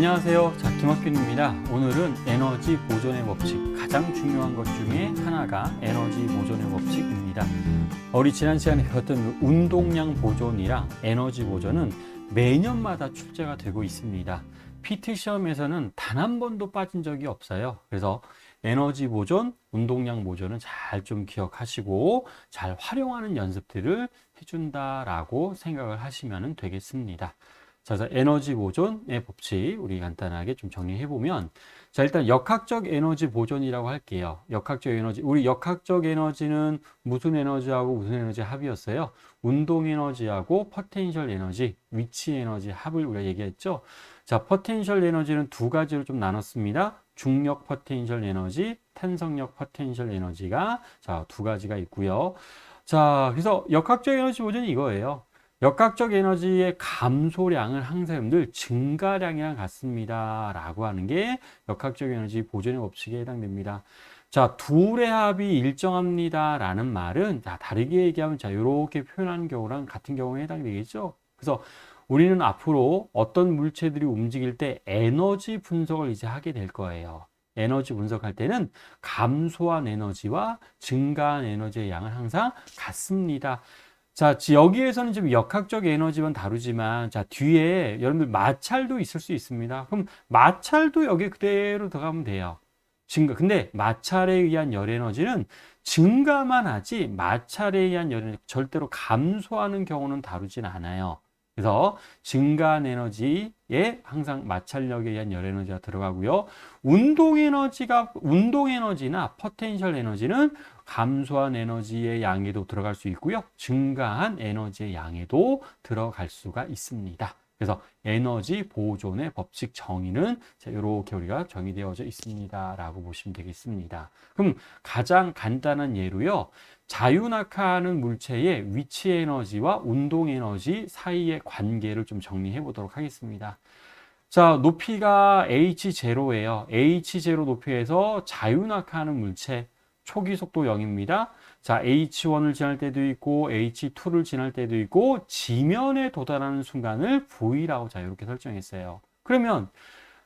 안녕하세요. 자, 김학균입니다. 오늘은 에너지 보존의 법칙, 가장 중요한 것 중에 하나가 에너지 보존의 법칙입니다. 우리 지난 시간에 배웠던 운동량 보존이랑 에너지 보존은 매년마다 출제가 되고 있습니다. PT 시험에서는 단 한 번도 빠진 적이 없어요. 그래서 에너지 보존, 운동량 보존은 잘 좀 기억하시고 잘 활용하는 연습들을 해준다라고 생각을 하시면 되겠습니다. 자, 그래서 에너지 보존의 법칙 우리 간단하게 좀 정리해 보면, 자, 일단 역학적 에너지 보존이라고 할게요. 역학적 에너지, 우리 역학적 에너지는 무슨 에너지하고 무슨 에너지 합이었어요? 운동 에너지하고 포텐셜 에너지, 위치 에너지 합을 우리가 얘기했죠. 자, 포텐셜 에너지는 두 가지로 좀 나눴습니다. 중력 포텐셜 에너지, 탄성력 포텐셜 에너지가 자, 두 가지가 있고요. 자, 그래서 역학적 에너지 보존이 이거예요. 역학적 에너지의 감소량은 항상 여러분들 증가량이랑 같습니다 라고 하는 게 역학적 에너지 보존의 법칙에 해당됩니다. 자, 둘의 합이 일정합니다 라는 말은, 자, 다르게 얘기하면, 자, 이렇게 표현하는 경우랑 같은 경우에 해당되겠죠. 그래서 우리는 앞으로 어떤 물체들이 움직일 때 에너지 분석을 이제 하게 될 거예요. 에너지 분석할 때는 감소한 에너지와 증가한 에너지의 양은 항상 같습니다. 자, 여기에서는 좀 역학적 에너지만 다루지만, 자, 뒤에 여러분들 마찰도 있을 수 있습니다. 그럼 마찰도 여기 그대로 들어가면 돼요. 증가. 근데 마찰에 의한 열 에너지는 증가만 하지 마찰에 의한 열 에너지 절대로 감소하는 경우는 다루진 않아요. 그래서 증가한 에너지에 항상 마찰력에 의한 열 에너지가 들어가고요. 운동 에너지나 포텐셜 에너지는 감소한 에너지의 양에도 들어갈 수 있고요. 증가한 에너지의 양에도 들어갈 수가 있습니다. 그래서 에너지 보존의 법칙 정의는 이렇게 우리가 정의되어져 있습니다 라고 보시면 되겠습니다. 그럼 가장 간단한 예로요, 자유낙하하는 물체의 위치 에너지와 운동 에너지 사이의 관계를 좀 정리해 보도록 하겠습니다. 자, 높이가 h0예요. h0 높이에서 자유낙하하는 물체, 초기 속도 0입니다. 자, h1을 지날 때도 있고 h2를 지날 때도 있고 지면에 도달하는 순간을 v라고 자 이렇게 설정했어요. 그러면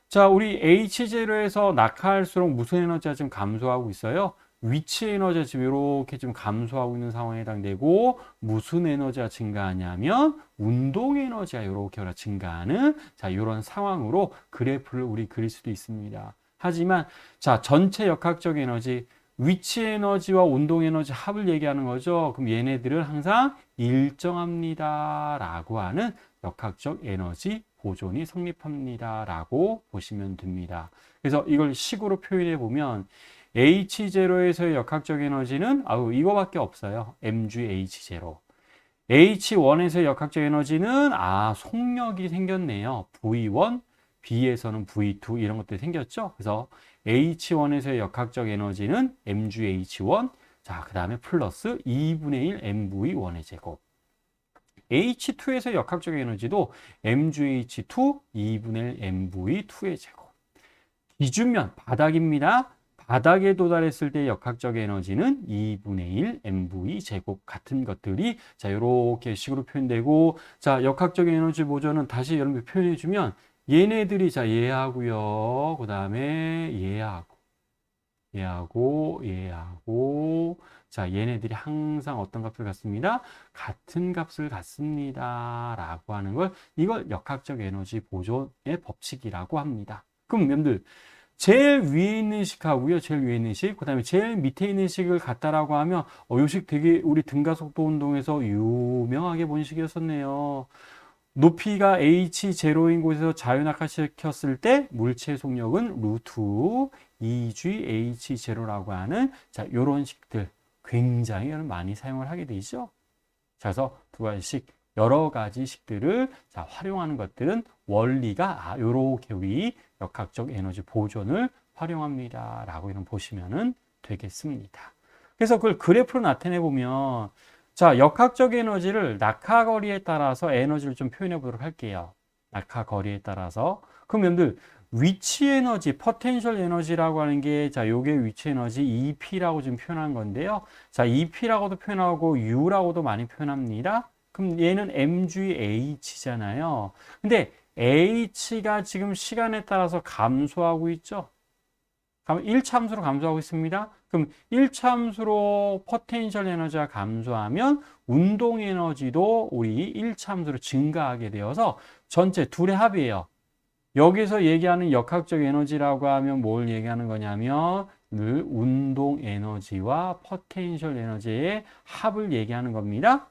자, 우리 h0에서 낙하할수록 무슨 에너지가 지금 감소하고 있어요? 위치 에너지가 지금 이렇게 좀 감소하고 있는 상황에 해당되고, 무슨 에너지가 증가하냐면 운동 에너지가 이렇게 증가하는, 자, 이런 상황으로 그래프를 우리 그릴 수도 있습니다. 하지만 자, 전체 역학적 에너지, 위치 에너지와 운동 에너지 합을 얘기하는 거죠. 그럼 얘네들은 항상 일정합니다 라고 하는 역학적 에너지 보존이 성립합니다 라고 보시면 됩니다. 그래서 이걸 식으로 표현해 보면 H0에서의 역학적 에너지는 이거밖에 없어요. mgH0. H1에서의 역학적 에너지는 속력이 생겼네요. V1, B에서는 V2 이런 것들이 생겼죠. 그래서 H1에서의 역학적 에너지는 mgH1, 자, 그 다음에 플러스 2분의 1 mv1의 제곱. H2에서의 역학적 에너지도 mgH2, 2분의 1 mv2의 제곱. 기준면 바닥입니다. 바닥에 도달했을 때 역학적 에너지는 2분의 1 mv 제곱 같은 것들이 자, 이렇게 식으로 표현되고, 자, 역학적 에너지 보존은 다시 여러분 표현해 주면 얘네들이 자, 얘하고요. 그다음에 얘하고 자, 얘네들이 항상 어떤 값을 갖습니다. 같은 값을 갖습니다 라고 하는 걸, 이걸 역학적 에너지 보존의 법칙이라고 합니다. 그럼 여러분들 제일 위에 있는 식하고요, 제일 위에 있는 식, 그 다음에 제일 밑에 있는 식을 같다라고 하면, 요 식 되게 우리 등가속도 운동에서 유명하게 본 식이었었네요. 높이가 h0인 곳에서 자유낙하시켰을 때 물체 속력은 루트 2gh0라고 하는, 자, 요런 식들 굉장히 많이 사용을 하게 되죠. 자, 그래서 두 가지씩, 여러 가지 식들을 자, 활용하는 것들은 원리가 요렇게 우리 역학적 에너지 보존을 활용합니다 라고 이런 보시면 되겠습니다. 그래서 그걸 그래프로 나타내 보면, 자, 역학적 에너지를 낙하거리에 따라서 에너지를 좀 표현해 보도록 할게요. 낙하거리에 따라서. 그럼 여러분들 위치 에너지, 포텐셜 에너지라고 하는 게, 자, 요게 위치 에너지 EP라고 지금 표현한 건데요. 자, EP라고도 표현하고 U라고도 많이 표현합니다. 그럼 얘는 mgH잖아요. 근데 h가 지금 시간에 따라서 감소하고 있죠. 1차 함수로 감소하고 있습니다. 그럼 1차 함수로 포텐셜 에너지가 감소하면 운동 에너지도 우리 1차 함수로 증가하게 되어서 전체 둘의 합이에요. 여기서 얘기하는 역학적 에너지라고 하면 뭘 얘기하는 거냐면 늘 운동 에너지와 포텐셜 에너지의 합을 얘기하는 겁니다.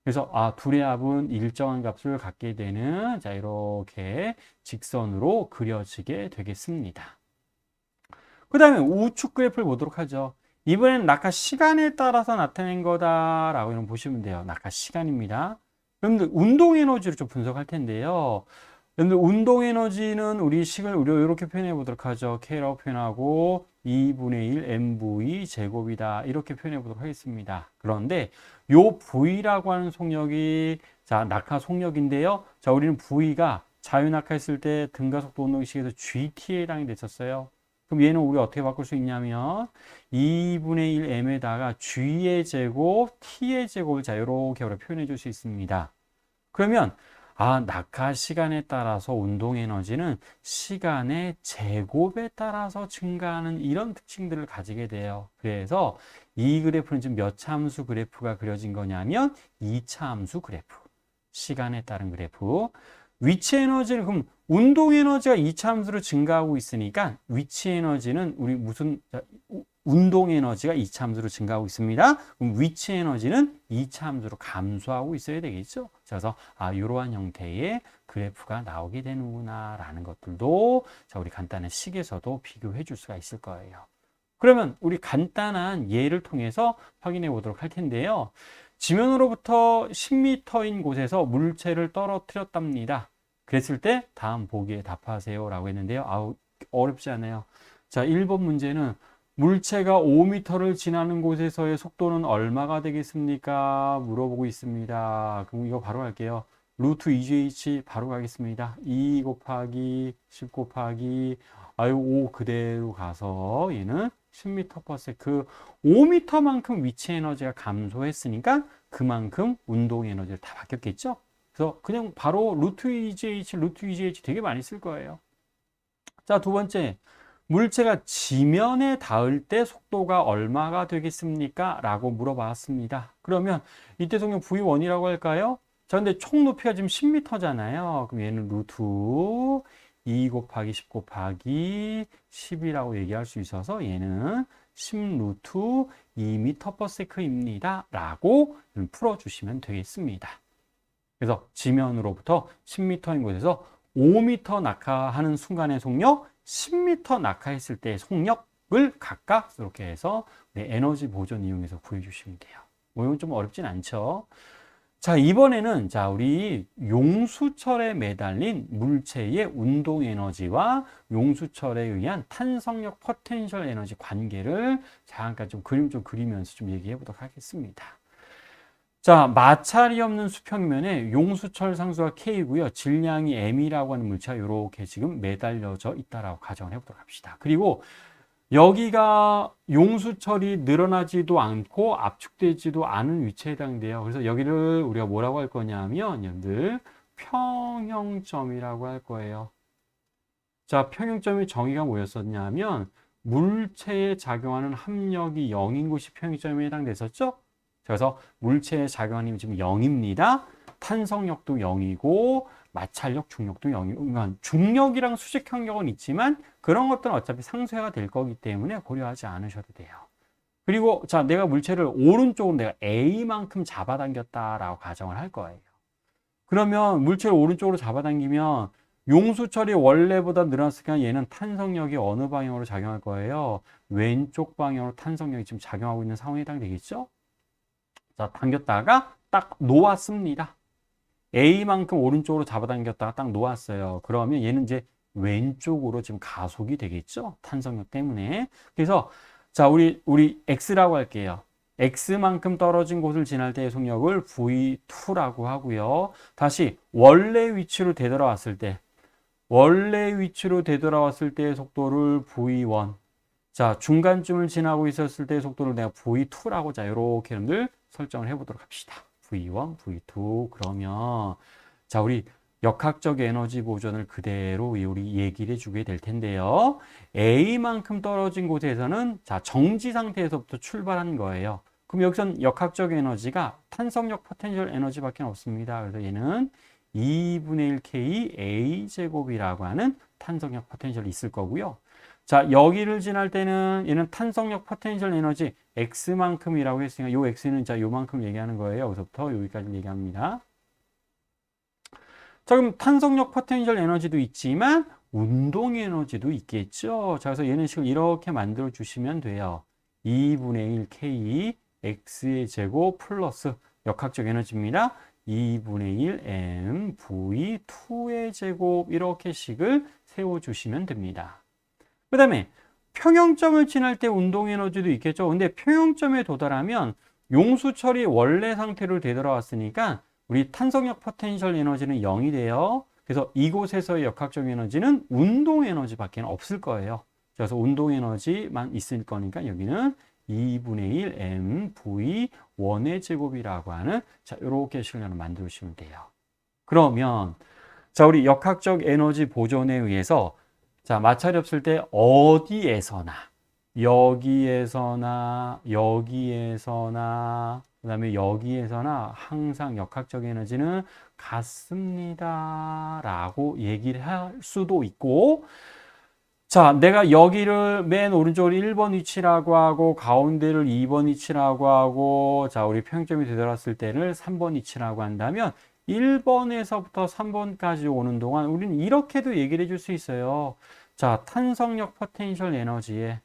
그래서 둘의 합은 일정한 값을 갖게 되는 자 이렇게 직선으로 그려지게 되겠습니다. 그 다음에 우측 그래프를 보도록 하죠. 이번엔 낙하 시간에 따라서 나타낸 거다라고 보시면 돼요. 낙하 시간입니다. 여러분들 운동 에너지를 좀 분석할 텐데요. 여러분들 운동 에너지는 우리 식을 이렇게 표현해 보도록 하죠. K라고 표현하고 2분의 1 mv 제곱이다. 이렇게 표현해 보도록 하겠습니다. 그런데 요 V라고 하는 속력이 자 낙하 속력인데요. 자 우리는 V가 자유낙하했을 때 등가속도 운동식에서 GT에 해당이 됐었어요. 그럼 얘는 우리 어떻게 바꿀 수 있냐면 2분의 1 m에다가 g의 제곱, t의 제곱을 자 이렇게 표현해 줄 수 있습니다. 그러면 낙하 시간에 따라서 운동 에너지는 시간의 제곱에 따라서 증가하는 이런 특징들을 가지게 돼요. 그래서 이 그래프는 지금 몇 차 함수 그래프가 그려진 거냐면 2차 함수 그래프. 시간에 따른 그래프. 위치 에너지는 그럼 운동 에너지가 2차 함수로 증가하고 있으니까 위치 에너지는 우리 운동 에너지가 2차 함수로 증가하고 있습니다. 그럼 위치 에너지는 2차 함수로 감소하고 있어야 되겠죠. 그래서 이러한 형태의 그래프가 나오게 되는구나라는 것들도 자 우리 간단한 식에서도 비교해 줄 수가 있을 거예요. 그러면 우리 간단한 예를 통해서 확인해 보도록 할 텐데요. 지면으로부터 10m인 곳에서 물체를 떨어뜨렸답니다. 그랬을 때 다음 보기에 답하세요 라고 했는데요. 어렵지 않아요. 자, 1번 문제는 물체가 5m를 지나는 곳에서의 속도는 얼마가 되겠습니까? 물어보고 있습니다. 그럼 이거 바로 할게요. 루트 2gh 바로 가겠습니다. 2 곱하기 10 곱하기 5 그대로 가서 얘는 10m/s 5m만큼 위치 에너지가 감소했으니까 그만큼 운동 에너지를 다 바뀌었겠죠? 그래서 그냥 바로 루트 2gh 되게 많이 쓸 거예요. 자, 두 번째. 물체가 지면에 닿을 때 속도가 얼마가 되겠습니까? 라고 물어봤습니다. 그러면 이때 속력 V1이라고 할까요? 자, 근데 총 높이가 지금 10m잖아요. 그럼 얘는 루트 2 곱하기 10 곱하기 10이라고 얘기할 수 있어서 얘는 10루트 2m/s입니다. 라고 풀어주시면 되겠습니다. 그래서 지면으로부터 10m인 곳에서 5m 낙하하는 순간의 속력, 10m 낙하했을 때의 속력을 각각 이렇게 해서 에너지 보존 이용해서 구해주시면 돼요. 이건 좀 어렵진 않죠. 자, 이번에는 자 우리 용수철에 매달린 물체의 운동 에너지와 용수철에 의한 탄성력 포텐셜 에너지 관계를 잠깐 좀 그림 좀 그리면서 좀 얘기해 보도록 하겠습니다. 자, 마찰이 없는 수평면에 용수철 상수가 K고요. 질량이 M이라고 하는 물체가 이렇게 지금 매달려져 있다라고 가정을 해보도록 합시다. 그리고 여기가 용수철이 늘어나지도 않고 압축되지도 않은 위치에 해당돼요. 그래서 여기를 우리가 뭐라고 할 거냐면 여러분들 평형점이라고 할 거예요. 자, 평형점의 정의가 뭐였었냐면 물체에 작용하는 합력이 0인 곳이 평형점에 해당됐었죠. 그래서 물체에 작용하는 힘이 지금 0입니다. 탄성력도 0이고 마찰력, 중력도 0이고 그러니까 중력이랑 수직 항력은 있지만 그런 것들은 어차피 상쇄가 될 거기 때문에 고려하지 않으셔도 돼요. 그리고 자 내가 물체를 오른쪽으로 내가 A만큼 잡아당겼다라고 가정을 할 거예요. 그러면 물체를 오른쪽으로 잡아당기면 용수철이 원래보다 늘어났으니까 얘는 탄성력이 어느 방향으로 작용할 거예요? 왼쪽 방향으로 탄성력이 지금 작용하고 있는 상황에 해당되겠죠? 자, 당겼다가 딱 놓았습니다. A만큼 오른쪽으로 잡아당겼다가 딱 놓았어요. 그러면 얘는 이제 왼쪽으로 지금 가속이 되겠죠? 탄성력 때문에. 그래서 자, 우리 X라고 할게요. X만큼 떨어진 곳을 지날 때의 속력을 V2라고 하고요. 다시 원래 위치로 되돌아왔을 때 때의 속도를 V1. 자, 중간쯤을 지나고 있었을 때의 속도를 내가 V2라고 자, 이렇게 여러분들 설정을 해보도록 합시다. V1, V2. 그러면 자, 우리 역학적 에너지 보존을 그대로 우리 얘기를 해주게 될 텐데요. A만큼 떨어진 곳에서는 자, 정지 상태에서부터 출발한 거예요. 그럼 여기선 역학적 에너지가 탄성력 포텐셜 에너지밖에 없습니다. 그래서 얘는 2분의 1K A제곱이라고 하는 탄성력 포텐셜이 있을 거고요. 자, 여기를 지날 때는 얘는 탄성력 포텐셜 에너지 X만큼이라고 했으니까 요 X는 자, 요만큼 얘기하는 거예요. 여기서부터 여기까지 얘기합니다. 자, 그럼 탄성력 포텐셜 에너지도 있지만 운동 에너지도 있겠죠. 자, 그래서 얘는 식을 이렇게 만들어 주시면 돼요. 2분의 1 K X의 제곱 플러스 역학적 에너지입니다. 2분의 1 M V 2의 제곱 이렇게 식을 세워주시면 됩니다. 그 다음에 평형점을 지날 때 운동 에너지도 있겠죠. 근데 평형점에 도달하면 용수철이 원래 상태로 되돌아왔으니까 우리 탄성력 포텐셜 에너지는 0이 돼요. 그래서 이곳에서의 역학적 에너지는 운동 에너지밖에 없을 거예요. 그래서 운동 에너지만 있을 거니까 여기는 2분의 1 mv 1의 제곱이라고 하는 자, 이렇게 식을 만들어 주시면 돼요. 그러면 자, 우리 역학적 에너지 보존에 의해서 자, 마찰이 없을 때 어디에서나 여기에서나 그 다음에 여기에서나 항상 역학적 에너지는 같습니다 라고 얘기를 할 수도 있고, 자, 내가 여기를 맨 오른쪽을 1번 위치라고 하고 가운데를 2번 위치라고 하고 자, 우리 평점이 되돌았을 때를 3번 위치라고 한다면 1번에서부터 3번까지 오는 동안 우리는 이렇게도 얘기를 해줄 수 있어요. 자, 탄성력 포텐셜 에너지에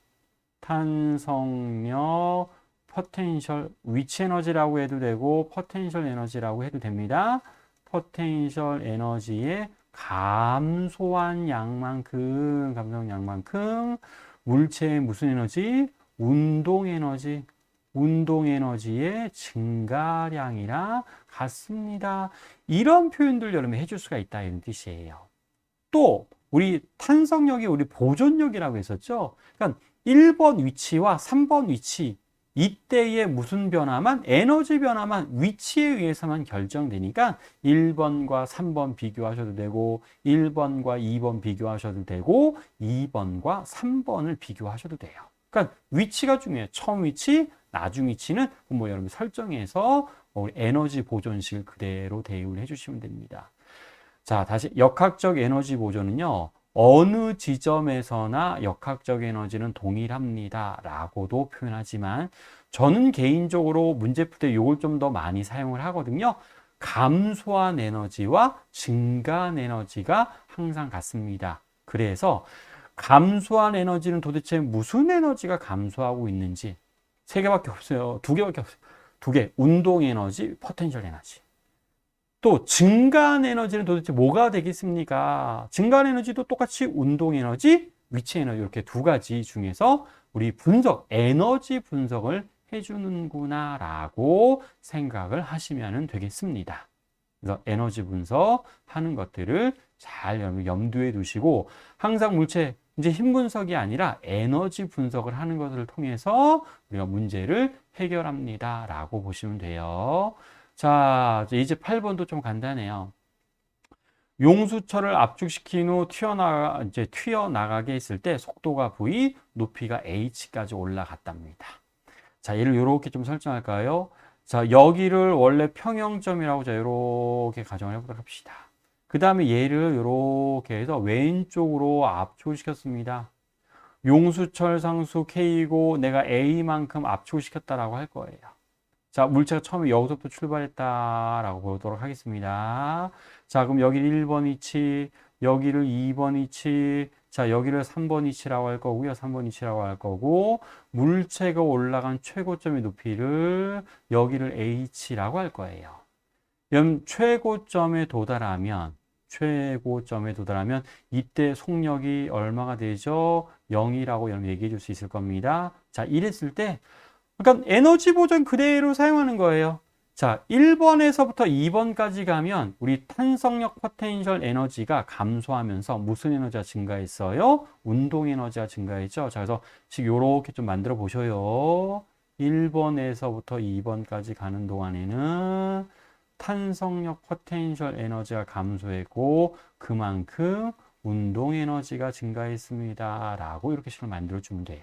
탄성력 포텐셜 위치 에너지라고 해도 되고 포텐셜 에너지라고 해도 됩니다. 포텐셜 에너지의 감소한 양만큼 물체의 무슨 에너지? 운동 에너지의 증가량이랑 같습니다. 이런 표현들 여러분이 해줄 수가 있다 이런 뜻이에요. 또 우리 탄성력이 우리 보존력이라고 했었죠. 그러니까 1번 위치와 3번 위치 이때의 무슨 변화만 에너지 변화만 위치에 의해서만 결정되니까 1번과 3번 비교하셔도 되고 1번과 2번 비교하셔도 되고 2번과 3번을 비교하셔도 돼요. 그러니까 위치가 중요해요. 처음 위치, 나중 위치는 뭐 여러분 설정해서 에너지 보존식을 그대로 대입을 해주시면 됩니다. 자, 다시 역학적 에너지 보존은요. 어느 지점에서나 역학적 에너지는 동일합니다 라고도 표현하지만 저는 개인적으로 문제 풀 때 이걸 좀 더 많이 사용을 하거든요. 감소한 에너지와 증가한 에너지가 항상 같습니다. 그래서 감소한 에너지는 도대체 무슨 에너지가 감소하고 있는지 3개밖에 없어요. 2개밖에 없어요. 2개, 운동 에너지, 포텐셜 에너지. 또 증가한 에너지는 도대체 뭐가 되겠습니까? 증가한 에너지도 똑같이 운동 에너지, 위치 에너지 이렇게 2가지 중에서 우리 에너지 분석을 해주는구나 라고 생각을 하시면 되겠습니다. 그래서 에너지 분석하는 것들을 잘 염두에 두시고 항상 물체 이제 힘 분석이 아니라 에너지 분석을 하는 것을 통해서 우리가 문제를 해결합니다 라고 보시면 돼요. 자, 이제 8번도 좀 간단해요. 용수철을 압축시킨 후 튀어나가게 했을 때 속도가 V, 높이가 H까지 올라갔답니다. 자, 얘를 이렇게 좀 설정할까요? 자, 여기를 원래 평형점이라고 자, 이렇게 가정을 해보도록 합시다. 그 다음에 얘를 이렇게 해서 왼쪽으로 압축을 시켰습니다. 용수철 상수 K고 내가 A만큼 압축을 시켰다라고 할 거예요. 자, 물체가 처음에 여기서부터 출발했다라고 보도록 하겠습니다. 자, 그럼 여기를 1번 위치, 여기를 2번 위치, 자, 여기를 3번 위치라고 할 거고요. 3번 위치라고 할 거고, 물체가 올라간 최고점의 높이를 여기를 H라고 할 거예요. 그럼 최고점에 도달하면 이때 속력이 얼마가 되죠? 0이라고 여러분 얘기해 줄 수 있을 겁니다. 자, 이랬을 때 그러니까 에너지 보존 그대로 사용하는 거예요. 자, 1번에서부터 2번까지 가면 우리 탄성력 포텐셜 에너지가 감소하면서 무슨 에너지가 증가했어요? 운동 에너지가 증가했죠. 자, 그래서 이렇게 좀 만들어 보셔요. 1번에서부터 2번까지 가는 동안에는 탄성력 포텐셜 에너지가 감소했고 그만큼 운동 에너지가 증가했습니다. 라고 이렇게 식을 만들어주면 돼요.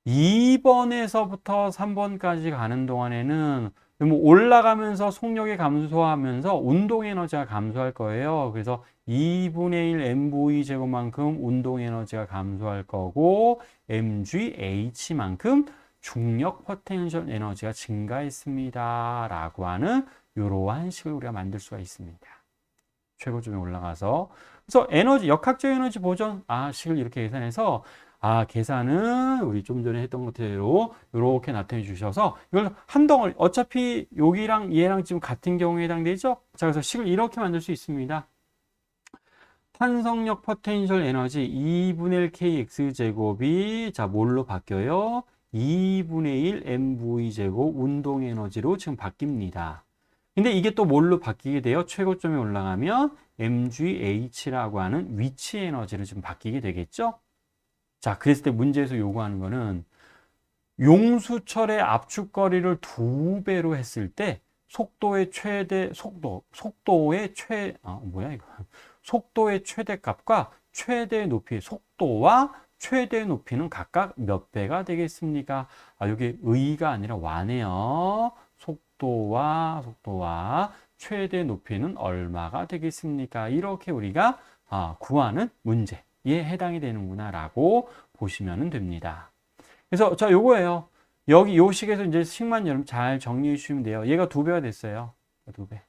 2번에서부터 3번까지 가는 동안에는 뭐 올라가면서 속력이 감소하면서 운동 에너지가 감소할 거예요. 그래서 2분의 1 mv 제곱만큼 운동 에너지가 감소할 거고 mgh만큼 중력 포텐셜 에너지가 증가했습니다. 라고 하는 이러한 식을 우리가 만들 수가 있습니다. 최고점에 올라가서 그래서 에너지 역학적 에너지 보존 식을 이렇게 계산해서 계산은 우리 좀 전에 했던 것대로 이렇게 나타내 주셔서 이걸 한 덩어리 어차피 여기랑 얘랑 지금 같은 경우에 해당되죠. 자, 그래서 식을 이렇게 만들 수 있습니다. 탄성력 포텐셜 에너지 2분의 1 kx 제곱이 자 뭘로 바뀌어요? 2분의 1 mv 제곱 운동 에너지로 지금 바뀝니다. 근데 이게 또 뭘로 바뀌게 돼요? 최고점에 올라가면 mgh라고 하는 위치 에너지로 지금 바뀌게 되겠죠? 자, 그랬을 때 문제에서 요구하는 거는 용수철의 압축거리를 2배로 했을 때 속도의 최대값과 최대 높이, 속도와 최대 높이는 각각 몇 배가 되겠습니까? 여기 의가 아니라 와네요. 속도와 최대 높이는 얼마가 되겠습니까? 이렇게 우리가 구하는 문제에 해당이 되는구나 라고 보시면 됩니다. 그래서 자, 요거예요. 여기 요 식에서 이제 식만 여러분 잘 정리해 주시면 돼요. 얘가 2배가 됐어요. 2배.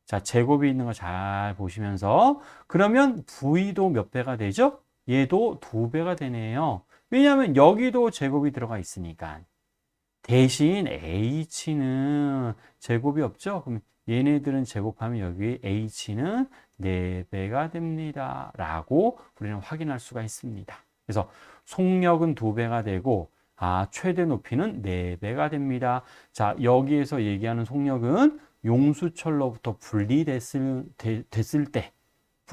자, 제곱이 있는 거 잘 보시면서 그러면 V도 몇 배가 되죠? 얘도 2배가 되네요. 왜냐하면 여기도 제곱이 들어가 있으니까. 대신 H는 제곱이 없죠? 그럼 얘네들은 제곱하면 여기 H는 4배가 됩니다. 라고 우리는 확인할 수가 있습니다. 그래서 속력은 2배가 되고 최대 높이는 4배가 됩니다. 자, 여기에서 얘기하는 속력은 용수철로부터 분리됐을 때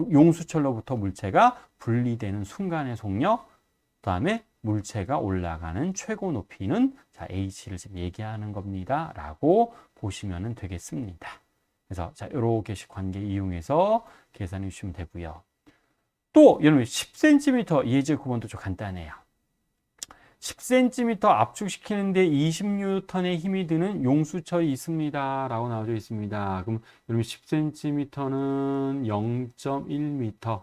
용수철로부터 물체가 분리되는 순간의 속력, 그 다음에 물체가 올라가는 최고 높이는 자, H를 지금 얘기하는 겁니다. 라고 보시면 되겠습니다. 그래서 자, 이렇게씩 관계 이용해서 계산해 주시면 되고요. 또 여러분 10cm 예제 구분도 좀 간단해요. 10cm 압축시키는데 20N의 힘이 드는 용수철이 있습니다. 라고 나와져 있습니다. 그럼 여러분 10cm는 0.1m.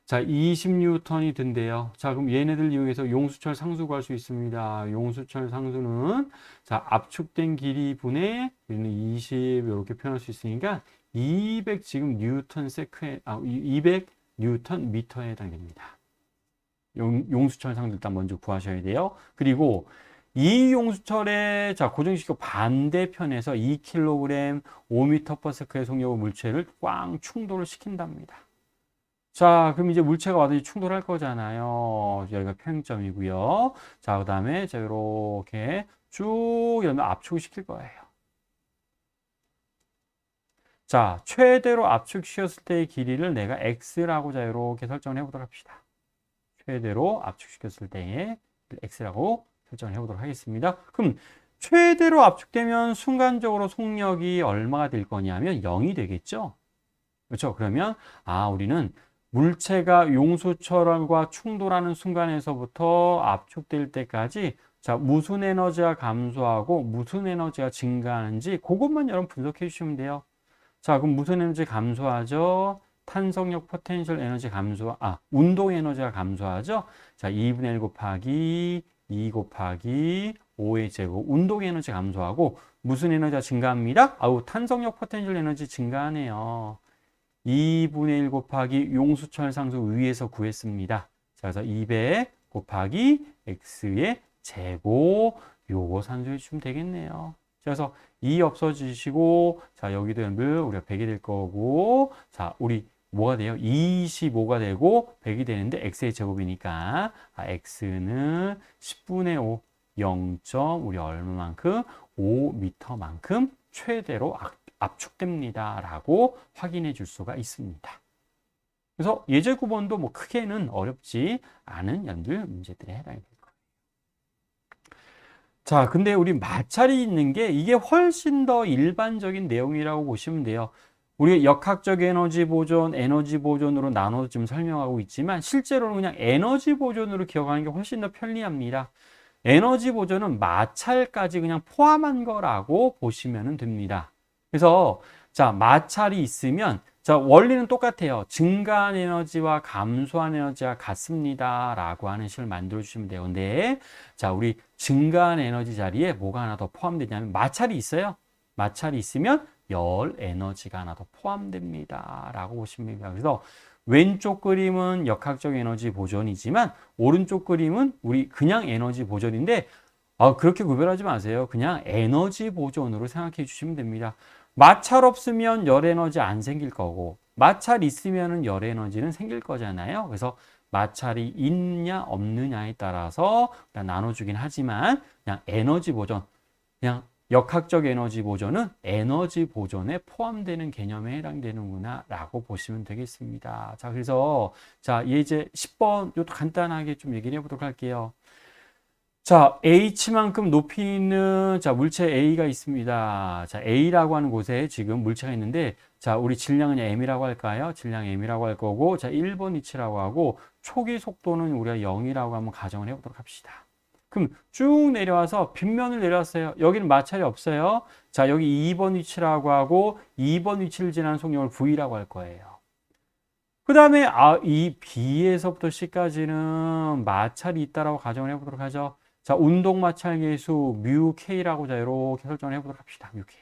자, 20N이 든대요. 자, 그럼 얘네들 이용해서 용수철 상수 구할 수 있습니다. 용수철 상수는 자, 압축된 길이 분의 20 이렇게 표현할 수 있으니까 200 지금 뉴턴 세크에 200 뉴턴 미터에 해당됩니다. 용수철 상수 일단 먼저 구하셔야 돼요. 그리고 이 용수철의 자, 고정시켜 반대편에서 2kg 5m/s의 속력의 물체를 꽝 충돌을 시킨답니다. 자, 그럼 이제 물체가 와서 충돌할 거잖아요. 여기가 평점이고요. 자, 그 다음에 자, 이렇게 쭉 이러면 압축을 시킬 거예요. 자, 최대로 압축시켰을 때의 길이를 내가 x라고 자, 이렇게 설정을 해보도록 합시다. 최대로 압축시켰을 때의 x라고 설정을 해보도록 하겠습니다. 그럼 최대로 압축되면 순간적으로 속력이 얼마가 될 거냐면 0이 되겠죠? 그렇죠? 그러면 우리는 물체가 용수철과 충돌하는 순간에서부터 압축될 때까지 자, 무슨 에너지가 감소하고 무슨 에너지가 증가하는지 그것만 여러분 분석해 주시면 돼요. 자, 그럼 무슨 에너지 감소하죠? 탄성력 포텐셜 에너지 감소, 운동 에너지가 감소하죠? 자, 2분의 1 곱하기 2 곱하기 5의 제곱, 운동 에너지 감소하고 무슨 에너지가 증가합니다? 탄성력 포텐셜 에너지 증가하네요. 2분의 1 곱하기 용수철 상수 위에서 구했습니다. 자, 그래서 200 곱하기 x의 제곱, 요거 산수해 주시면 되겠네요. 그래서 2 없어지시고, 자, 여기도 여러분들 우리가 100이 될 거고, 자, 우리 뭐가 돼요? 25가 되고 100이 되는데 x의 제곱이니까 x는 10분의 5, 0. 우리 얼마만큼? 5m만큼 최대로 압축됩니다. 라고 확인해 줄 수가 있습니다. 그래서 예제 9번도 뭐 크게는 어렵지 않은 연들 문제들에 해당이 될 거예요. 자, 근데 우리 마찰이 있는 게 이게 훨씬 더 일반적인 내용이라고 보시면 돼요. 우리 역학적 에너지 보존, 에너지 보존으로 나눠서 지금 설명하고 있지만 실제로는 그냥 에너지 보존으로 기억하는 게 훨씬 더 편리합니다. 에너지 보존은 마찰까지 그냥 포함한 거라고 보시면 됩니다. 그래서 자, 마찰이 있으면 자, 원리는 똑같아요. 증가한 에너지와 감소한 에너지가 같습니다. 라고 하는 식을 만들어 주시면 돼요. 근데 자, 우리 증가한 에너지 자리에 뭐가 하나 더 포함되냐면 마찰이 있어요. 마찰이 있으면 열 에너지가 하나 더 포함됩니다. 라고 보시면 됩니다. 그래서 왼쪽 그림은 역학적 에너지 보존이지만 오른쪽 그림은 우리 그냥 에너지 보존인데 그렇게 구별하지 마세요. 그냥 에너지 보존으로 생각해 주시면 됩니다. 마찰 없으면 열 에너지 안 생길 거고 마찰 있으면 열 에너지는 생길 거잖아요. 그래서 마찰이 있냐 없느냐에 따라서 나눠주긴 하지만 그냥 에너지 보존, 그냥 역학적 에너지 보존은 에너지 보존에 포함되는 개념에 해당되는구나 라고 보시면 되겠습니다. 자, 그래서 자, 이제 10번 요 간단하게 좀 얘기를 해보도록 할게요. 자, H만큼 높이 있는 자, 물체 A가 있습니다. 자, A라고 하는 곳에 지금 물체가 있는데 자, 우리 질량은 M이라고 할까요? 질량 M이라고 할 거고 자, 1번 위치라고 하고 초기 속도는 우리가 0이라고 한번 가정을 해보도록 합시다. 그럼 쭉 내려와서 빗면을 내려왔어요. 여기는 마찰이 없어요. 자, 여기 2번 위치라고 하고 2번 위치를 지나는 속력을 V라고 할 거예요. 그 다음에 이 B에서부터 C까지는 마찰이 있다라고 가정을 해보도록 하죠. 자, 운동 마찰 계수 뮤 K라고 자 이렇게 설정을 해보도록 합시다. 뮤 K.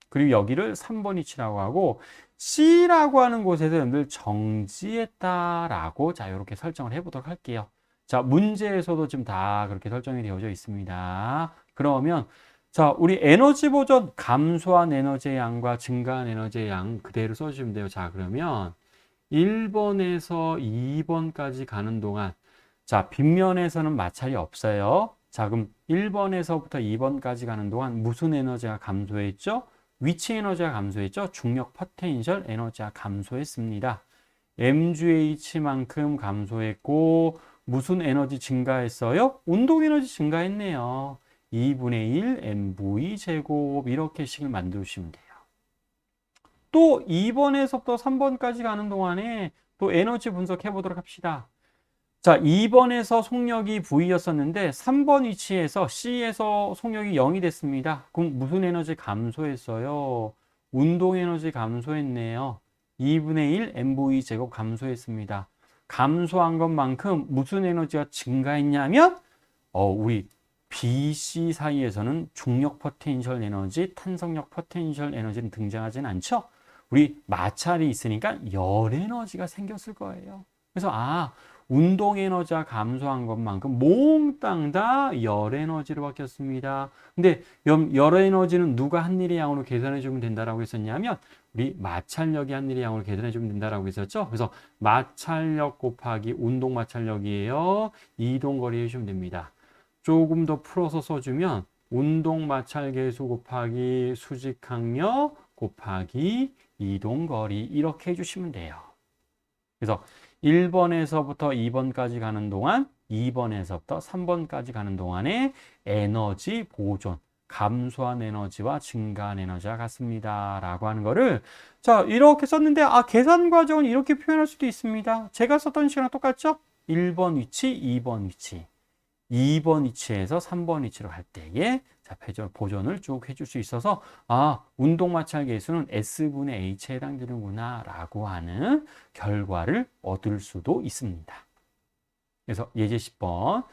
그리고 여기를 3번 위치라고 하고 C라고 하는 곳에서 여러분들 정지했다라고 자 이렇게 설정을 해보도록 할게요. 자, 문제에서도 지금 다 그렇게 설정이 되어져 있습니다. 그러면 자, 우리 에너지 보존 감소한 에너지의 양과 증가한 에너지의 양 그대로 써주시면 돼요. 자, 그러면 1번에서 2번까지 가는 동안 자, 빗면에서는 마찰이 없어요. 자, 그럼 1번에서부터 2번까지 가는 동안 무슨 에너지가 감소했죠? 위치 에너지가 감소했죠? 중력 포텐셜 에너지가 감소했습니다. mgH만큼 감소했고 무슨 에너지 증가했어요? 운동 에너지 증가했네요. 2분의 1 mv 제곱 이렇게 식을 만들어주시면 돼요. 또 2번에서부터 3번까지 가는 동안에 또 에너지 분석해 보도록 합시다. 자, 2번에서 속력이 V였었는데 3번 위치에서 C에서 속력이 0이 됐습니다. 그럼 무슨 에너지 감소했어요? 운동 에너지 감소했네요. 2분의 1 mv 제곱 감소했습니다. 감소한 것만큼 무슨 에너지가 증가했냐면 우리 B, C 사이에서는 중력 포텐셜 에너지, 탄성력 포텐셜 에너지는 등장하지는 않죠. 우리 마찰이 있으니까 열 에너지가 생겼을 거예요. 그래서 운동 에너지가 감소한 것만큼 몽땅 다 열 에너지로 바뀌었습니다. 근데 열 에너지는 누가 한 일의 양으로 계산해 주면 된다라고 했었냐면 우리 마찰력이 한 일의 양으로 계산해 주면 된다라고 했었죠. 그래서 마찰력 곱하기 운동 마찰력이에요. 이동 거리 해주시면 됩니다. 조금 더 풀어서 써주면 운동 마찰 계수 곱하기 수직 항력 곱하기 이동 거리 이렇게 해주시면 돼요. 그래서 1번에서부터 2번까지 가는 동안 2번에서부터 3번까지 가는 동안에 에너지 보존, 감소한 에너지와 증가한 에너지가 같습니다. 라고 하는 거를 자 이렇게 썼는데 계산 과정은 이렇게 표현할 수도 있습니다. 제가 썼던 식이랑 똑같죠? 1번 위치, 2번 위치. 2번 위치에서 3번 위치로 갈 때에 자, 보존을 쭉 해줄 수 있어서 운동 마찰 계수는 S분의 H에 해당되는구나 라고 하는 결과를 얻을 수도 있습니다. 그래서 예제 10번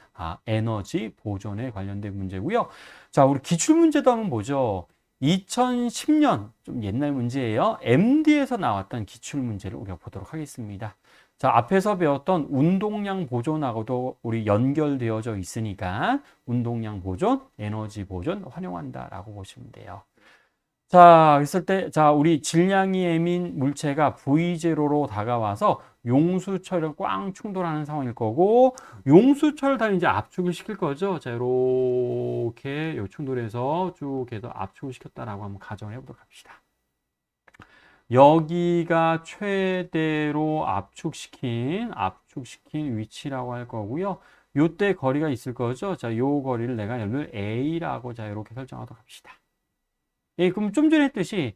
에너지 보존에 관련된 문제고요. 자, 우리 기출문제도 한번 보죠. 2010년 좀 옛날 문제예요. MD에서 나왔던 기출문제를 우리가 보도록 하겠습니다. 자, 앞에서 배웠던 운동량 보존하고도 우리 연결되어져 있으니까 운동량 보존, 에너지 보존 활용한다라고 보시면 돼요. 자, 그랬을 때, 자, 우리 질량이 M인 물체가 V0로 다가와서 용수철을 꽝 충돌하는 상황일 거고, 용수철을 다 이제 압축을 시킬 거죠. 자, 이렇게 요 충돌해서 쭉 해서 압축을 시켰다라고 한번 가정을 해보도록 합시다. 여기가 최대로 압축시킨 위치라고 할 거고요. 요때 거리가 있을 거죠. 자, 요 거리를 내가 여러분들 A라고 자, 이렇게 설정하도록 합시다. 예, 그럼 좀 전에 했듯이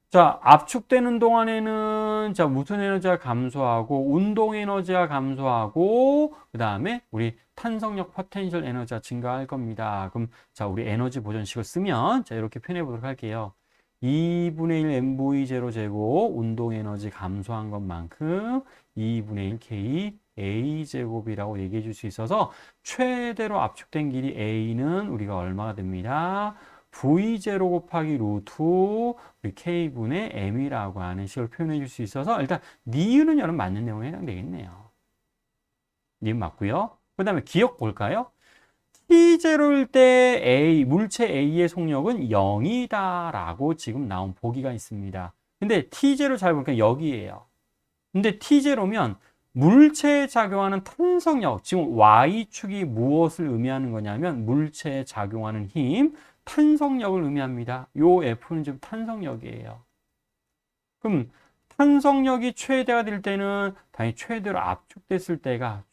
자, 압축되는 동안에는 자, 무슨 에너지가 감소하고 운동 에너지가 감소하고 그다음에 우리 탄성력 포텐셜 에너지가 증가할 겁니다. 그럼 자, 우리 에너지 보존식을 쓰면 자, 이렇게 표현해 보도록 할게요. 2분의 1 mv0 제곱 운동 에너지 감소한 것만큼 2분의 1 k a 제곱이라고 얘기해 줄 수 있어서 최대로 압축된 길이 a는 우리가 얼마가 됩니다. v0 곱하기 루트 우리 k분의 m이라고 하는 식으로 표현해 줄 수 있어서 일단 니은은 여러분 맞는 내용에 해당되겠네요. 니은 맞고요. 그 다음에 기억 볼까요? T0일 때 A, 물체 A의 속력은 0이다 라고 지금 나온 보기가 있습니다. 근데 T0 잘 보니까 여기에요. 근데 T0면 물체에 작용하는 탄성력, 지금 Y축이 무엇을 의미하는 거냐면 물체에 작용하는 힘, 탄성력을 의미합니다. 요 F는 지금 탄성력이에요. 그럼 탄성력이 최대가 될 때는 당연히 최대로 압축됐을 때가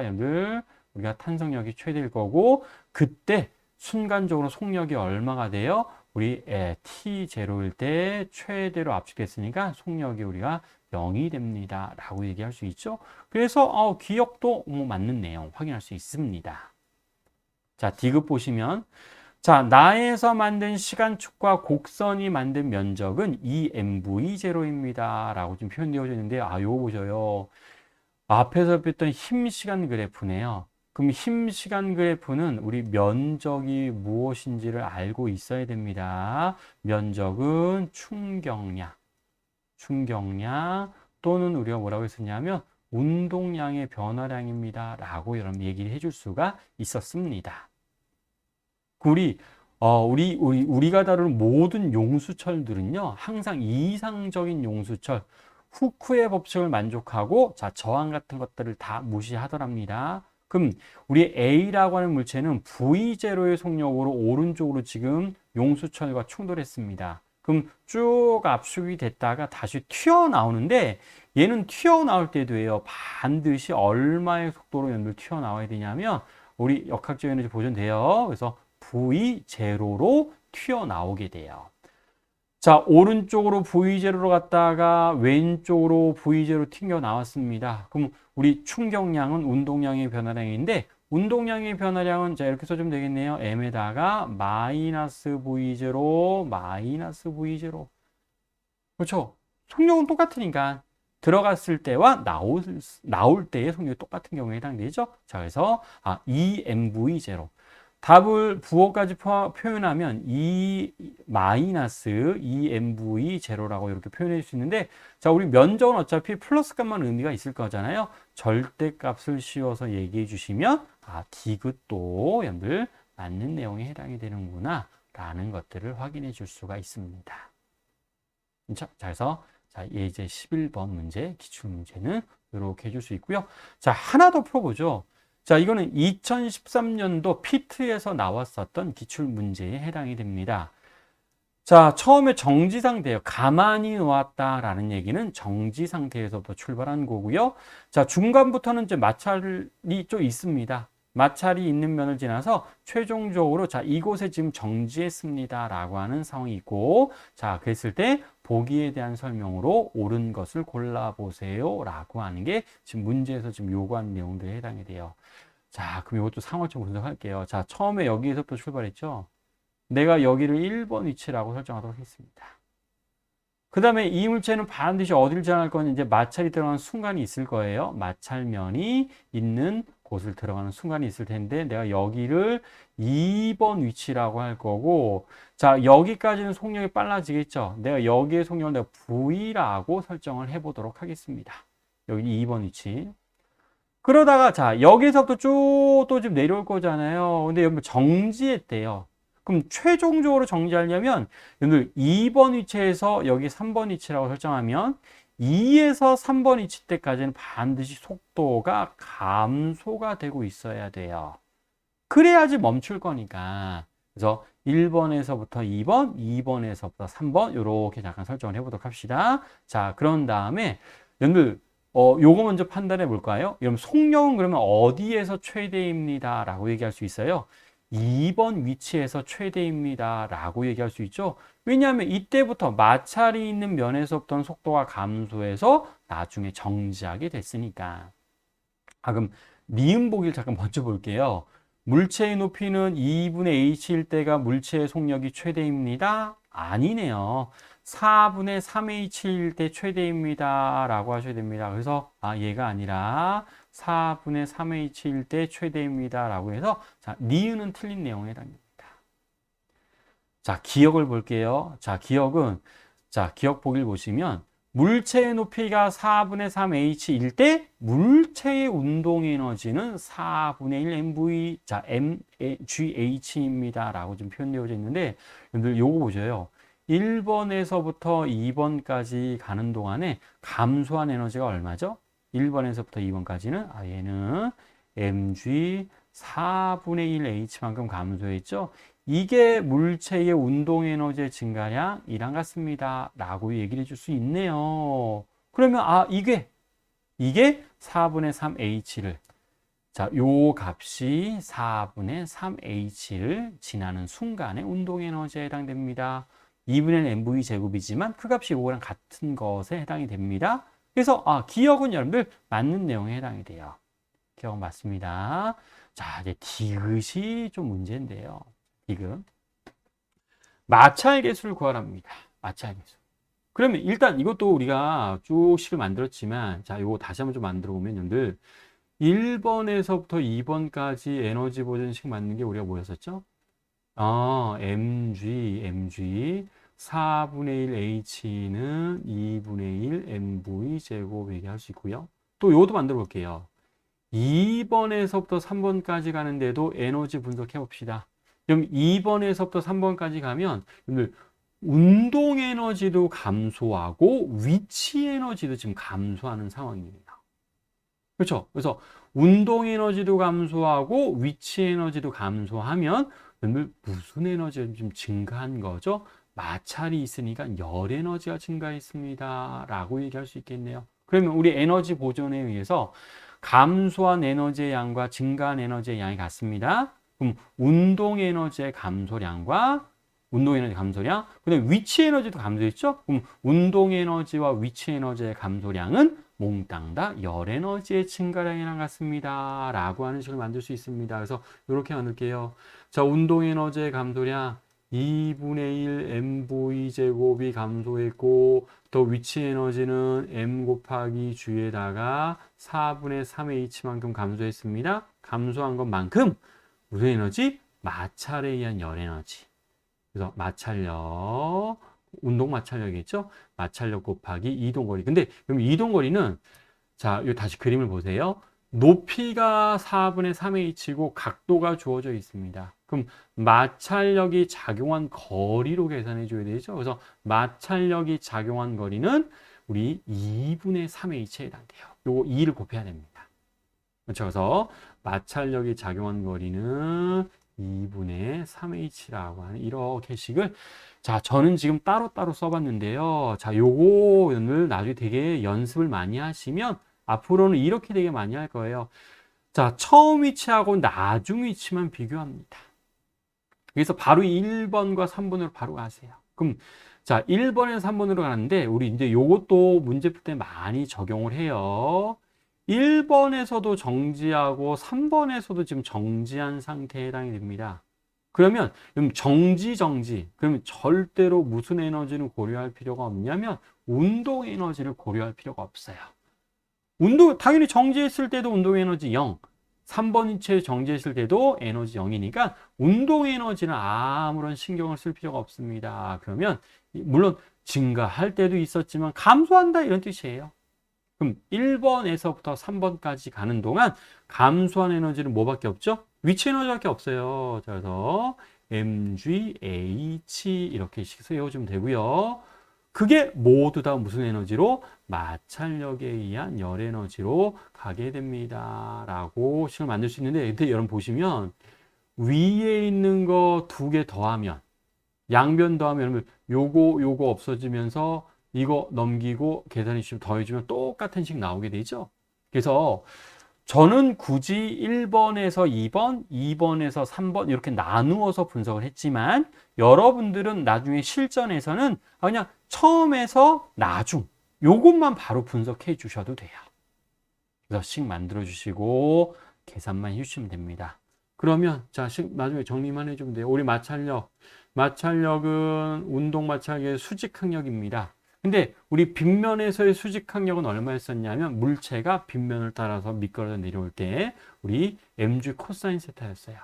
여러분들 우리가 탄성력이 최대일 거고 그때 순간적으로 속력이 얼마가 돼요? 우리 T0일 때 최대로 압축됐으니까 속력이 우리가 0이 됩니다. 라고 얘기할 수 있죠. 그래서 기억도 맞는 내용 확인할 수 있습니다. 자, 디귿 보시면 자, 나에서 만든 시간축과 곡선이 만든 면적은 2mv0입니다. 라고 좀 표현되어져 있는데 요거 보셔요. 앞에서 뵀던 힘시간 그래프네요. 그럼 힘시간 그래프는 우리 면적이 무엇인지를 알고 있어야 됩니다. 면적은 충격량 또는 우리가 뭐라고 했었냐면 운동량의 변화량입니다. 라고 여러분 얘기를 해줄 수가 있었습니다. 우리가 다루는 모든 용수철들은요, 항상 이상적인 용수철, 후크의 법칙을 만족하고, 자, 저항 같은 것들을 다 무시하더랍니다. 그럼 우리 A라고 하는 물체는 V0의 속력으로 오른쪽으로 지금 용수철과 충돌했습니다. 그럼 쭉 압축이 됐다가 다시 튀어나오는데, 얘는 튀어나올 때도요, 반드시 얼마의 속도로 여러분들 튀어나와야 되냐면, 우리 역학적 에너지 보존돼요. 그래서 V0로 튀어나오게 돼요. 자, 오른쪽으로 V0로 갔다가 왼쪽으로 V0로 튕겨 나왔습니다. 그럼 우리 충격량은 운동량의 변화량인데 운동량의 변화량은 자, 이렇게 써주면 되겠네요. m에다가 마이너스 V0 그렇죠? 속력은 똑같으니까 들어갔을 때와 나올 때의 속력이 똑같은 경우에 해당되죠. 자, 그래서 2mv0 답을 부호까지 표현하면 마이너스 2mv0라고 이렇게 표현해 줄 수 있는데 자, 우리 면적은 어차피 플러스 값만 의미가 있을 거잖아요. 절대값을 씌워서 얘기해 주시면 디귿도 여러분들 맞는 내용에 해당이 되는구나 라는 것들을 확인해 줄 수가 있습니다. 자, 그래서 예제 11번 문제, 기출문제는 이렇게 해줄 수 있고요. 자, 하나 더 풀어보죠. 자, 이거는 2013년도 피트에서 나왔었던 기출문제에 해당이 됩니다. 자, 처음에 정지 상태예요. 가만히 놓았다라는 얘기는 정지 상태에서부터 출발한 거고요. 자, 중간부터는 이제 마찰이 좀 있습니다. 마찰이 있는 면을 지나서 최종적으로 자, 이곳에 지금 정지했습니다라고 하는 상황이 있고 자, 그랬을 때 보기에 대한 설명으로 옳은 것을 골라보세요라고 하는 게 지금 문제에서 지금 요구하는 내용들에 해당이 돼요. 자, 그럼 이것도 상황을 좀 분석할게요. 자, 처음에 여기에서부터 출발했죠. 내가 여기를 1번 위치라고 설정하도록 하겠습니다. 그 다음에 이 물체는 반드시 어디를 지나갈 거냐 이제 마찰이 들어가는 순간이 있을 거예요. 마찰면이 있는 곳을 들어가는 순간이 있을 텐데 내가 여기를 2번 위치라고 할 거고 자, 여기까지는 속력이 빨라지겠죠. 내가 여기의 속력을 내가 V라고 설정을 해 보도록 하겠습니다. 여기 2번 위치. 그러다가 자, 여기서부터 쭉 또 좀 내려올 거잖아요. 근데 여기 정지했대요. 그럼 최종적으로 정지하려면 여러분들 2번 위치에서 여기 3번 위치라고 설정하면 2에서 3번 위치 때까지는 반드시 속도가 감소가 되고 있어야 돼요. 그래야지 멈출 거니까. 그래서 1번에서부터 2번, 2번에서부터 3번 이렇게 잠깐 설정을 해보도록 합시다. 자, 그런 다음에 여러분들 요거 먼저 판단해 볼까요? 그럼 속력은 그러면 어디에서 최대입니다 라고 얘기할 수 있어요? 2번 위치에서 최대입니다 라고 얘기할 수 있죠. 왜냐하면 이때부터 마찰이 있는 면에서부터는 속도가 감소해서 나중에 정지하게 됐으니까. 그럼 니은 보기를 잠깐 먼저 볼게요. 물체의 높이는 2분의 h일 때가 물체의 속력이 최대입니다. 아니네요. 4분의 3h일 때 최대입니다 라고 하셔야 됩니다. 그래서 얘가 아니라 4분의 3h일 때 최대입니다 라고 해서 자, 니은은 틀린 내용에 해당됩니다. 자, 기억을 볼게요. 자, 기억은 기억 보기를 보시면 물체의 높이가 4분의 3h일 때 물체의 운동 에너지는 4분의 1 mv mgh입니다 라고 좀 표현되어져 있는데 여러분들 요거 보셔요. 1번에서부터 2번까지 가는 동안에 감소한 에너지가 얼마죠? 1번에서부터 2번까지는 얘는 mg 4분의 1 h만큼 감소했죠. 이게 물체의 운동 에너지의 증가량이랑 같습니다 라고 얘기를 해줄 수 있네요. 그러면 이게 4분의 3h를 요 값이 4분의 3h를 지나는 순간의 운동 에너지에 해당됩니다. 2분의 mv 제곱이지만 그 값이 요거랑 같은 것에 해당이 됩니다. 그래서 기억은 여러분들 맞는 내용에 해당이 돼요. 기억은 맞습니다. 자, 이제 디귿이 좀 문제인데요. 디귿. 마찰 계수를 구하랍니다. 마찰 계수. 그러면 일단 이것도 우리가 쭉 식을 만들었지만 자, 요거 다시 한번 좀 만들어 보면 여러분들 1번에서부터 2번까지 에너지 보존식 맞는 게 우리가 뭐였었죠? mg 4분의 1 h는 2분의 1 mv 제곱 얘기할 수 있고요. 또 요것도 만들어 볼게요. 2번에서부터 3번까지 가는데도 에너지 분석해 봅시다. 그럼 2번에서부터 3번까지 가면 여러분들 운동 에너지도 감소하고 위치 에너지도 지금 감소하는 상황입니다. 그렇죠? 그래서 운동 에너지도 감소하고 위치 에너지도 감소하면 여러분들 무슨 에너지가 좀 증가한 거죠? 마찰이 있으니까 열 에너지가 증가했습니다 라고 얘기할 수 있겠네요. 그러면 우리 에너지 보존에 의해서 감소한 에너지의 양과 증가한 에너지의 양이 같습니다. 그럼 운동 에너지의 감소량과 운동 에너지 감소량, 그다음에 위치 에너지도 감소했죠? 그럼 운동 에너지와 위치 에너지의 감소량은 몽땅 다 열 에너지의 증가량이랑 같습니다 라고 하는 식을 만들 수 있습니다. 그래서 이렇게 만들게요. 자, 운동 에너지의 감소량 2분의 1 mv 제곱이 감소했고 또 위치 에너지는 m 곱하기 g에다가 4분의 3h만큼 감소했습니다. 감소한 것만큼 무슨 에너지? 마찰에 의한 열 에너지. 그래서 마찰력, 운동 마찰력이겠죠? 마찰력 곱하기 이동거리. 근데 그럼 이동거리는 자, 요 다시 그림을 보세요. 높이가 4분의 3h고 각도가 주어져 있습니다. 그럼 마찰력이 작용한 거리로 계산해 줘야 되죠. 그래서 마찰력이 작용한 거리는 우리 2분의 3h에 해당돼요. 요거 2를 곱해야 됩니다. 그렇죠. 그래서 마찰력이 작용한 거리는 2분의 3h라고 하는 이렇게 식을 자, 저는 지금 따로따로 써봤는데요. 자, 요거를 나중에 되게 연습을 많이 하시면 앞으로는 이렇게 되게 많이 할 거예요. 자, 처음 위치하고 나중 위치만 비교합니다. 그래서 바로 1번과 3번으로 바로 가세요. 그럼 자, 1번에서 3번으로 가는데 우리 이제 요것도 문제 풀 때 많이 적용을 해요. 1번에서도 정지하고 3번에서도 지금 정지한 상태에 해당이 됩니다. 그러면 정지. 그러면 절대로 무슨 에너지는 고려할 필요가 없냐면 운동 에너지를 고려할 필요가 없어요. 당연히 정지했을 때도 운동 에너지 0. 3번 위치에 정지했을 때도 에너지 0이니까 운동 에너지는 아무런 신경을 쓸 필요가 없습니다. 그러면 물론 증가할 때도 있었지만 감소한다 이런 뜻이에요. 그럼 1번에서부터 3번까지 가는 동안 감소한 에너지는 뭐밖에 없죠? 위치 에너지밖에 없어요. 그래서 mgh 이렇게 세워주면 되고요. 그게 모두 다 무슨 에너지로? 마찰력에 의한 열 에너지로 가게 됩니다. 라고 식을 만들 수 있는데, 근데 여러분 보시면 위에 있는 거 두 개 더하면, 양변 더하면 여러분 요거 없어지면서 이거 넘기고 계산해 주시면 더해주면 똑같은 식 나오게 되죠. 그래서 저는 굳이 1번에서 2번, 2번에서 3번 이렇게 나누어서 분석을 했지만 여러분들은 나중에 실전에서는 그냥 처음에서 나중 요것만 바로 분석해 주셔도 돼요. 그래서 식 만들어 주시고 계산만 해주시면 됩니다. 그러면 자, 식 나중에 정리만 해주면 돼요. 우리 마찰력은 운동 마찰계의 수직 항력입니다. 근데 우리 빗면에서의 수직 항력은 얼마였었냐면 물체가 빗면을 따라서 미끄러져 내려올 때 우리 mg 코사인 세타였어요.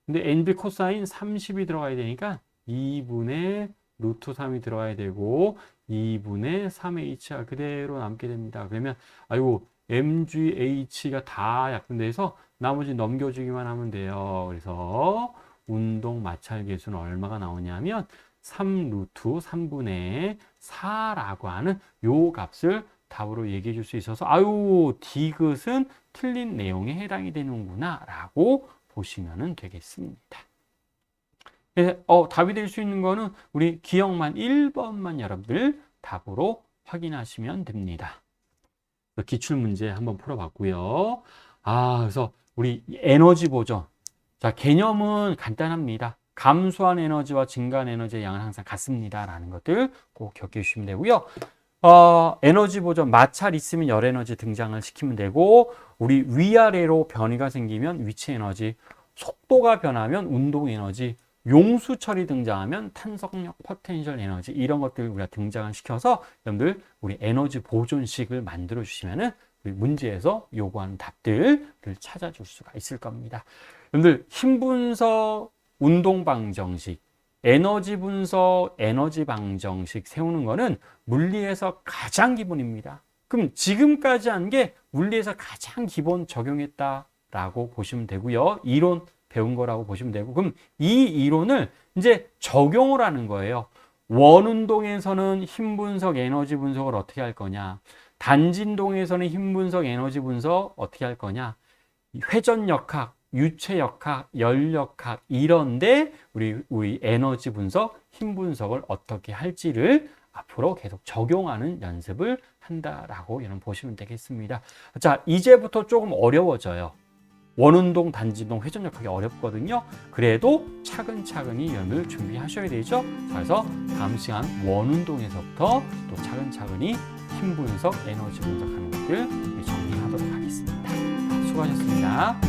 근데 mg 코사인 30이 들어가야 되니까 2분의 루트 3이 들어가야 되고 2분의 3의 h가 그대로 남게 됩니다. 그러면 아이고 mgh가 다 약분돼서 나머지 넘겨주기만 하면 돼요. 그래서 운동 마찰 계수는 얼마가 나오냐면 3루트 3분의 4라고 하는 요 값을 답으로 얘기해 줄 수 있어서 아유 디귿은 틀린 내용에 해당이 되는구나 라고 보시면 되겠습니다. 답이 될 수 있는 거는 우리 기억만 1번만 여러분들 답으로 확인하시면 됩니다. 기출문제 한번 풀어봤고요. 그래서 우리 에너지 보존. 자, 개념은 간단합니다. 감소한 에너지와 증가한 에너지의 양은 항상 같습니다. 라는 것들 꼭 기억해 주시면 되고요. 에너지 보존, 마찰 있으면 열 에너지 등장을 시키면 되고, 우리 위아래로 변이가 생기면 위치 에너지, 속도가 변하면 운동 에너지, 용수 처리 등장하면 탄성력, 포텐셜 에너지 이런 것들을 우리가 등장을 시켜서 여러분들 우리 에너지 보존식을 만들어 주시면은 우리 문제에서 요구하는 답들을 찾아줄 수가 있을 겁니다. 여러분들 힘 분석, 운동 방정식, 에너지 분석, 에너지 방정식 세우는 거는 물리에서 가장 기본입니다. 그럼 지금까지 한 게 물리에서 가장 기본 적용했다라고 보시면 되고요. 이론 배운 거라고 보시면 되고, 그럼 이 이론을 이제 적용을 하는 거예요. 원운동에서는 힘 분석, 에너지 분석을 어떻게 할 거냐? 단진동에서는 힘 분석, 에너지 분석 어떻게 할 거냐? 회전역학, 유체역학, 열역학 이런데 우리 에너지 분석, 힘 분석을 어떻게 할지를 앞으로 계속 적용하는 연습을 한다라고 여러분 보시면 되겠습니다. 자, 이제부터 조금 어려워져요. 원운동, 단진동, 회전역학이 어렵거든요. 그래도 차근차근히 여러분들 준비하셔야 되죠. 그래서 다음 시간 원운동에서부터 또 차근차근히 힘 분석, 에너지 분석하는 것들 정리하도록 하겠습니다. 수고하셨습니다.